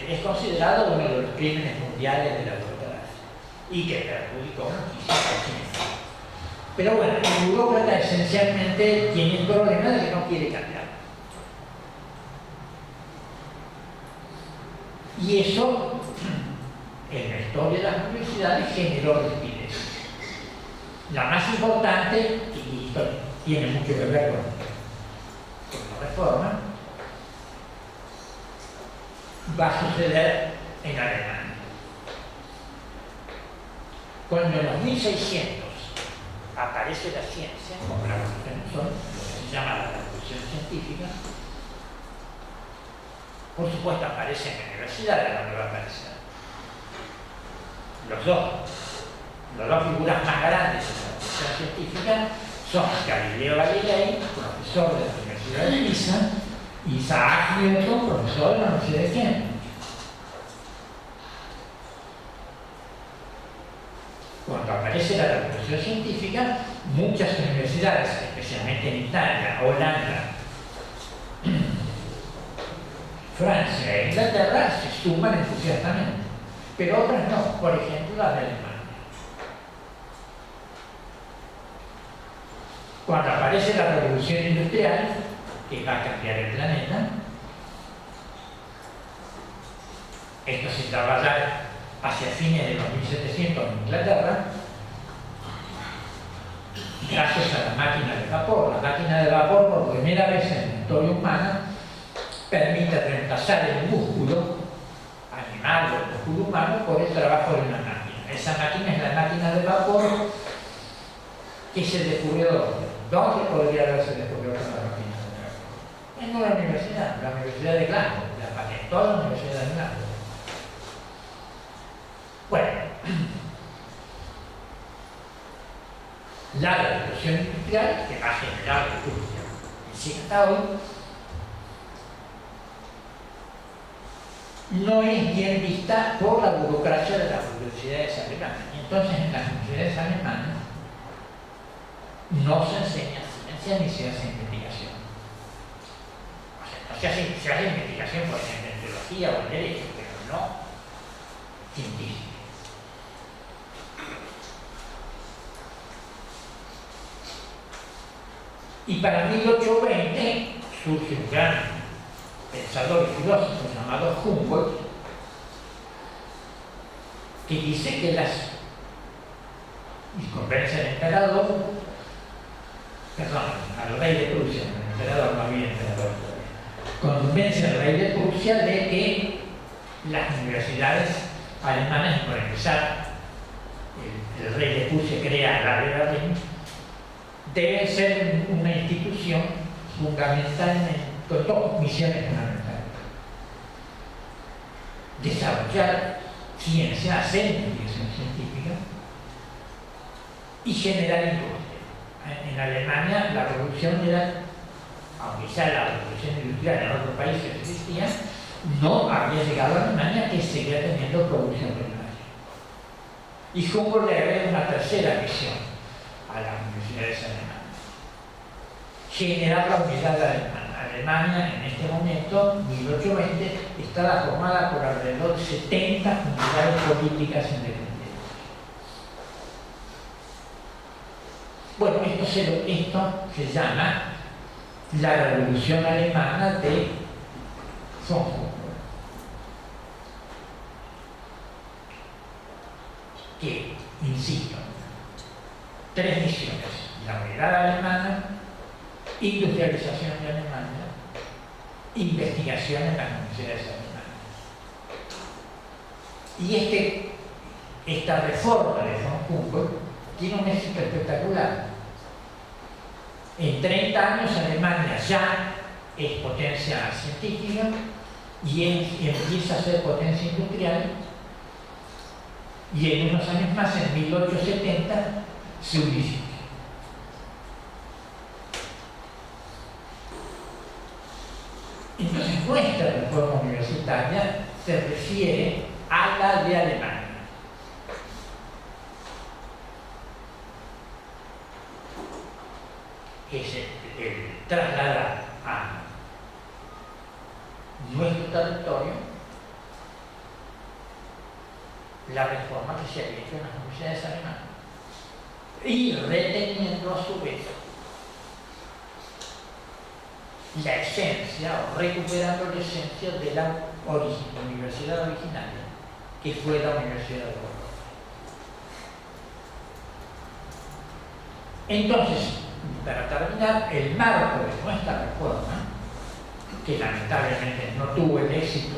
es considerado uno de los crímenes mundiales de la burocracia y que perjudicó muchísimo a China. Pero bueno, el burócrata esencialmente tiene el problema de que no quiere cambiar. Y eso, en la historia de las universidades, generó rispidez. La más importante, y esto tiene mucho que ver con la reforma, va a suceder en Alemania. Cuando en los 1600 aparece la ciencia, como la revolución, lo que se llama la revolución científica, por supuesto aparece en la universidad, donde va a aparecer. Los dos figuras más grandes de la revolución científica son Galileo Galilei, profesor de la Universidad de Pisa, y Isaac Newton, profesor de la Universidad de Cambridge. Cuando aparece la revolución científica, muchas universidades, especialmente en Italia, Holanda, Francia e Inglaterra, se suman entusiastamente, pero otras no, por ejemplo la de Alemania. Cuando aparece la revolución industrial, que va a cambiar el planeta, esto se trabaja hacia fines de los 1700 en Inglaterra, gracias a la máquina de vapor. La máquina de vapor, por primera vez en la historia humana, permite reemplazar el músculo animal o el músculo humano por el trabajo de una máquina. Esa máquina es la máquina de vapor que se descubrió. ¿Dónde podría haberse descubierto la máquina de vapor? En una universidad, la Universidad de Glasgow, la patentó la Universidad de Glasgow. Bueno, la revolución industrial, que va a generar recursos y sigue hasta hoy, no es bien vista por la burocracia de las universidades alemanas. Y entonces en las universidades alemanas no se enseña ciencia ni se hace investigación. O sea, no se hace investigación, por ejemplo, en teología o en derecho, pero no científica. Y para 1820 surge un gran pensador y filósofo llamado Humboldt, que dice que y convence al emperador, perdón, al rey de Prusia, el emperador no había emperador todavía, convence al rey de Prusia de que las universidades alemanas, por empezar, el rey de Prusia crea la de Berlín, debe ser una institución fundamentalmente, con dos misiones fundamentales: desarrollar ciencia, hacer investigación científica y generar industria. En Alemania la producción era, aunque ya la revolución industrial en otros países existía, no había llegado a Alemania, que seguía teniendo producción primaria. Y Humboldt le agrega una tercera misión a las universidades alemanas: generar la unidad alemana. Alemania en este momento, 1820, estaba formada por alrededor de 70 unidades políticas independientes. Bueno, esto se llama la Revolución Alemana de von Humboldt, que, insisto, tres misiones: la unidad alemana, industrialización de Alemania, investigación en las universidades alemanas. Y esta reforma de von Humboldt tiene un éxito espectacular. En 30 años Alemania ya es potencia científica y empieza a ser potencia industrial, y en unos años más, en 1870, se unifica. Entonces nuestra reforma universitaria se refiere a la de Alemania. Es el trasladar a nuestro territorio la reforma que se había hecho en las universidades alemanas y reteniendo a su vez la esencia, o recuperando la esencia de la universidad originaria, que fue la Universidad de Córdoba. Entonces, para terminar, el marco de nuestra reforma, que lamentablemente no tuvo el éxito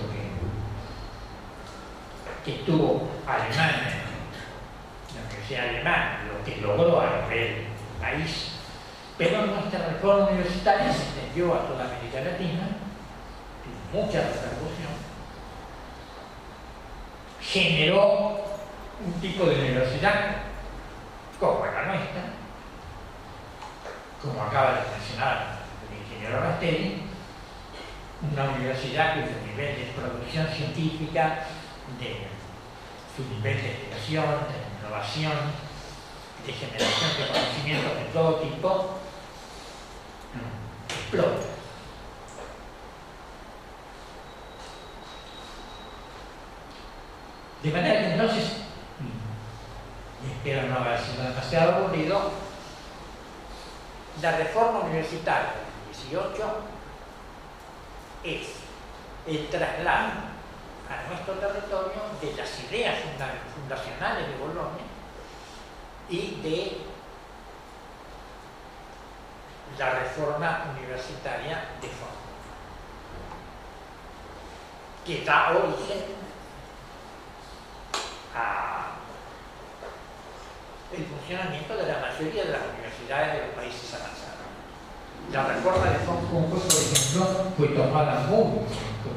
que tuvo Alemania, la Universidad Alemana, lo que logró a nivel país, pero nuestra reforma universitaria se extendió a toda América Latina, tuvo mucha repercusión, generó un tipo de universidad como la nuestra, como acaba de mencionar el ingeniero Rastelli, una universidad cuyo nivel de producción científica, de su nivel de investigación, de innovación, de generación de conocimientos de todo tipo, explota. De manera que entonces, y espero no haber sido demasiado aburrido, la reforma universitaria del 18 es el traslado a nuestro territorio de las ideas fundacionales de Bolonia y de la reforma universitaria de fondo, que da origen a el funcionamiento de la mayoría de las universidades de los países avanzados. La reforma de von Humboldt, por ejemplo, fue tomada con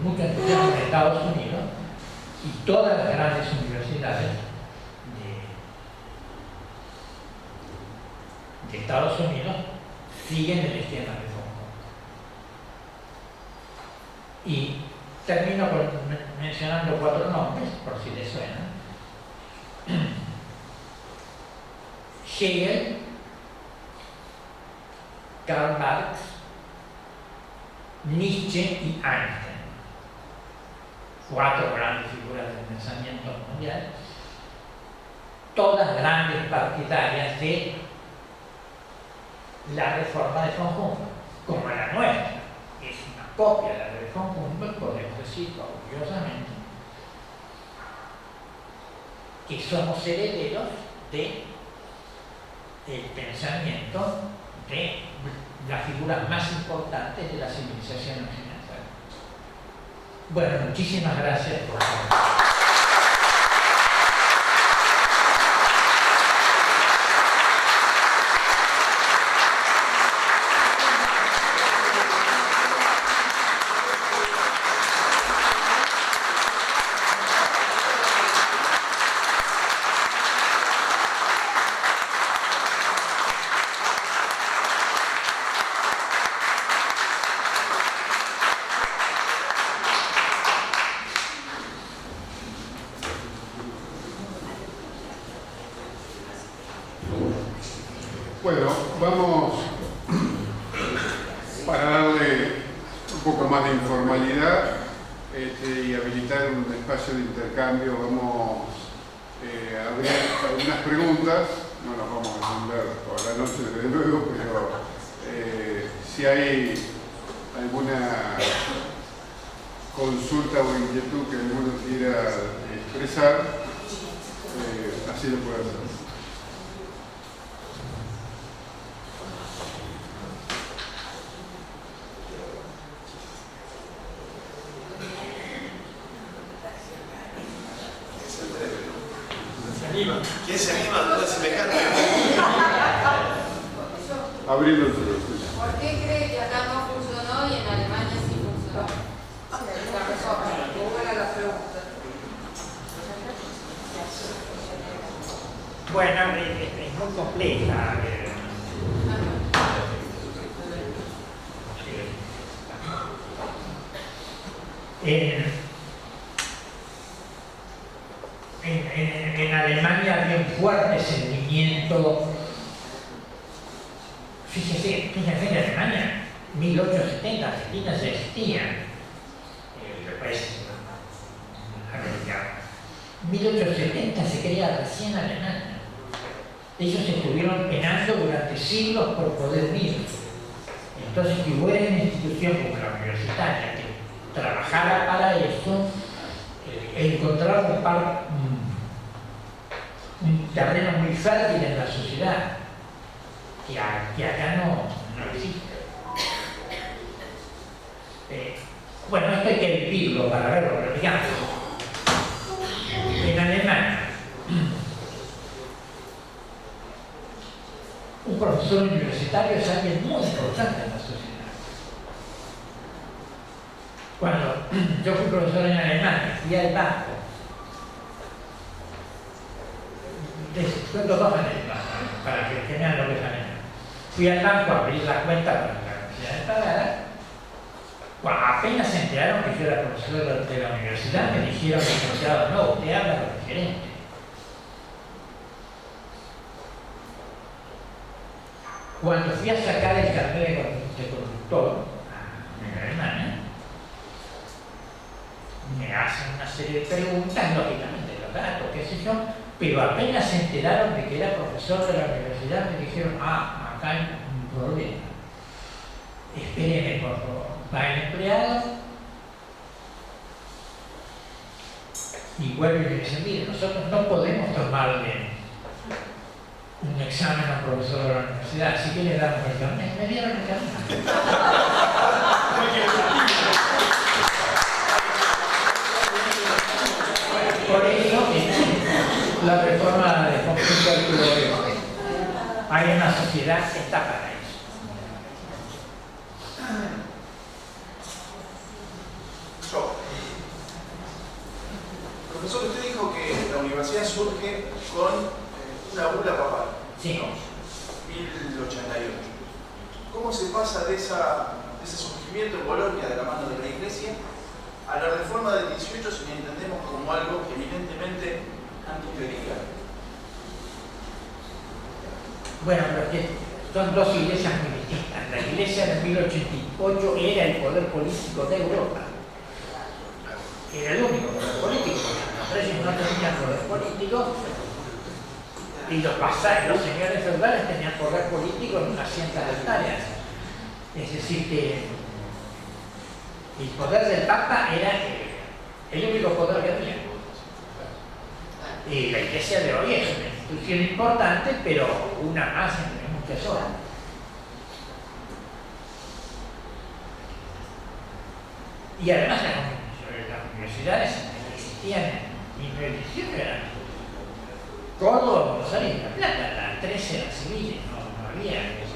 mucho entusiasmo en Estados Unidos, y todas las grandes universidades de Estados Unidos siguen el esquema de von Humboldt. Y Termino mencionando 4 nombres, por si les suenan. Hegel, Karl Marx, Nietzsche y Einstein. 4 grandes figuras del pensamiento mundial, todas grandes partidarias de la reforma de von Humboldt, como la nuestra es una copia de la de von Humboldt, podemos decir orgullosamente que somos herederos del pensamiento de las figuras más importantes de la civilización occidental. Bueno, muchísimas gracias por todo. Bueno, vamos, para darle un poco más de informalidad y habilitar un espacio de intercambio, vamos a abrir algunas preguntas. No las vamos a responder toda la noche desde luego, pero si hay alguna consulta o inquietud que alguno quiera expresar, así lo puede hacer. ¿Quién se anima a dudas semejantes? Abriendo el teléfono. ¿Por qué cree que acá no funcionó y en Alemania sí funcionó? ¿Cómo era la pregunta? Bueno, es muy compleja. En Alemania había un fuerte sentimiento. Fíjense en Alemania, 1870, Argentina ya existía el país americano. 1870 se crea recién Alemania. Ellos estuvieron penando durante siglos por poder unir. Entonces, que hubiera una institución como la universitaria que trabajara para eso, encontrar un terreno muy fértil en la sociedad que acá no existe. Bueno, esto hay que vivirlo para verlo, pero digamos, en Alemania, un profesor universitario es alguien muy importante en la sociedad. Cuando yo fui profesor en Alemania, fui al banco, cuento 2 anécdotas para que vean lo que es Alemania. Fui al banco a abrir la cuenta para la Universidad de Pagara. Cuando apenas se enteraron que yo era profesor de la universidad, me dijeron que no, usted habla con el gerente. Cuando fui a sacar el carnet de conductor en Alemania, me hacen una serie de preguntas, lógicamente, los datos, qué sé yo, pero apenas se enteraron de que era profesor de la universidad, me dijeron, acá hay un problema. Espéreme, por favor. Va el empleado y vuelve y me dice, mire, nosotros no podemos tomarle un examen a un profesor de la universidad, así que le damos el carnet. Me dieron el carnet. Por eso, la reforma de Humboldt, hay una sociedad que está para eso. Profesor, usted dijo que la universidad surge con una bula papal. Sí. 1088. ¿Cómo se pasa de ese surgimiento en Bolonia de la mano de la Iglesia a la reforma del 18 si la entendemos como algo eminentemente anticlerical. Bueno, pero que son dos iglesias muy distintas. La iglesia del 1088 era el poder político de Europa. Era el único poder político. Los reyes no tenían poder político y los señores feudales tenían poder político en unas cientas hectáreas. Es decir, que el poder del Papa era el único poder que había. Y la iglesia de hoy es una institución importante, pero una más entre muchas otras. Y además las universidades que existían en 1918 eran todo Buenos Aires y La Plata, las 13 eran civiles, no había universidades.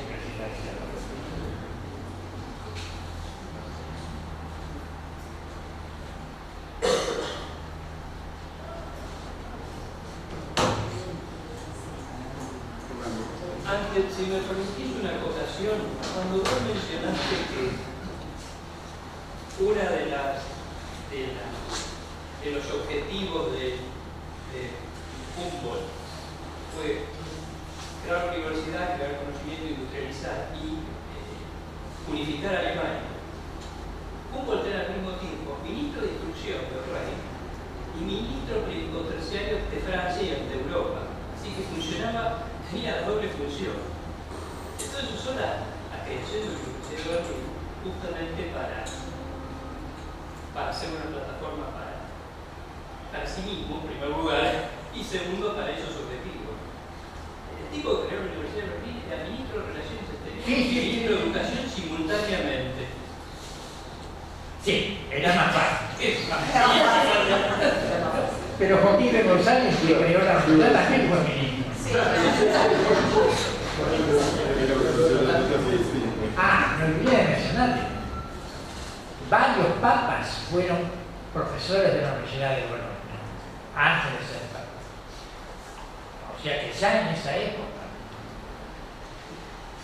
Ángel, si me permitís una acotación, cuando vos mencionaste que una de los objetivos de Humboldt fue crear una universidad, crear conocimiento, industrializar y unificar a Alemania. Humboldt era al mismo tiempo ministro de instrucción del rey y ministro plenipotenciario de Francia y de Europa, así que tenía la doble función. Entonces usó la creación de la Universidad de Berlín justamente para hacer una plataforma para sí mismo, en primer lugar, y segundo, para esos objetivos. El tipo que creó la Universidad de Berlín era ministro de Relaciones Exteriores y ministro de Educación simultáneamente. Sí, era más fácil. Pero Joaquín de González, que creó la ciudad, también fue ministro. Ah, me olvidé de mencionarle. Varios papas fueron profesores de la Universidad de Bolonia antes de ser papas. O sea que ya en esa época,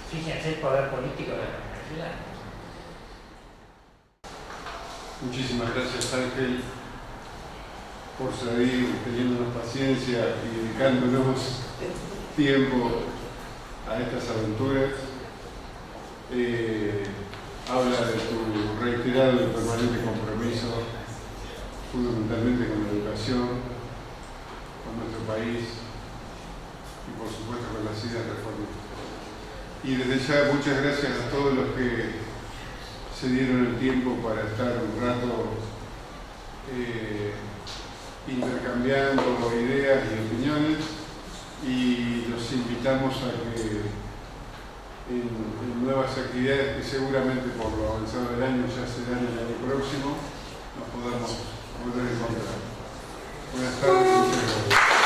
fíjense el poder político de la universidad. Muchísimas gracias, Ángel, por seguir teniéndonos paciencia y dedicándonos tiempo a estas aventuras. Habla de tu reiterado y permanente compromiso fundamentalmente con la educación, con nuestro país y por supuesto con las ideas reformistas. Y desde ya muchas gracias a todos los que se dieron el tiempo para estar un rato intercambiando ideas y opiniones, y los invitamos a que en nuevas actividades que seguramente por lo avanzado del año ya serán el año próximo, nos podamos volver a encontrar. Buenas tardes y muchas gracias.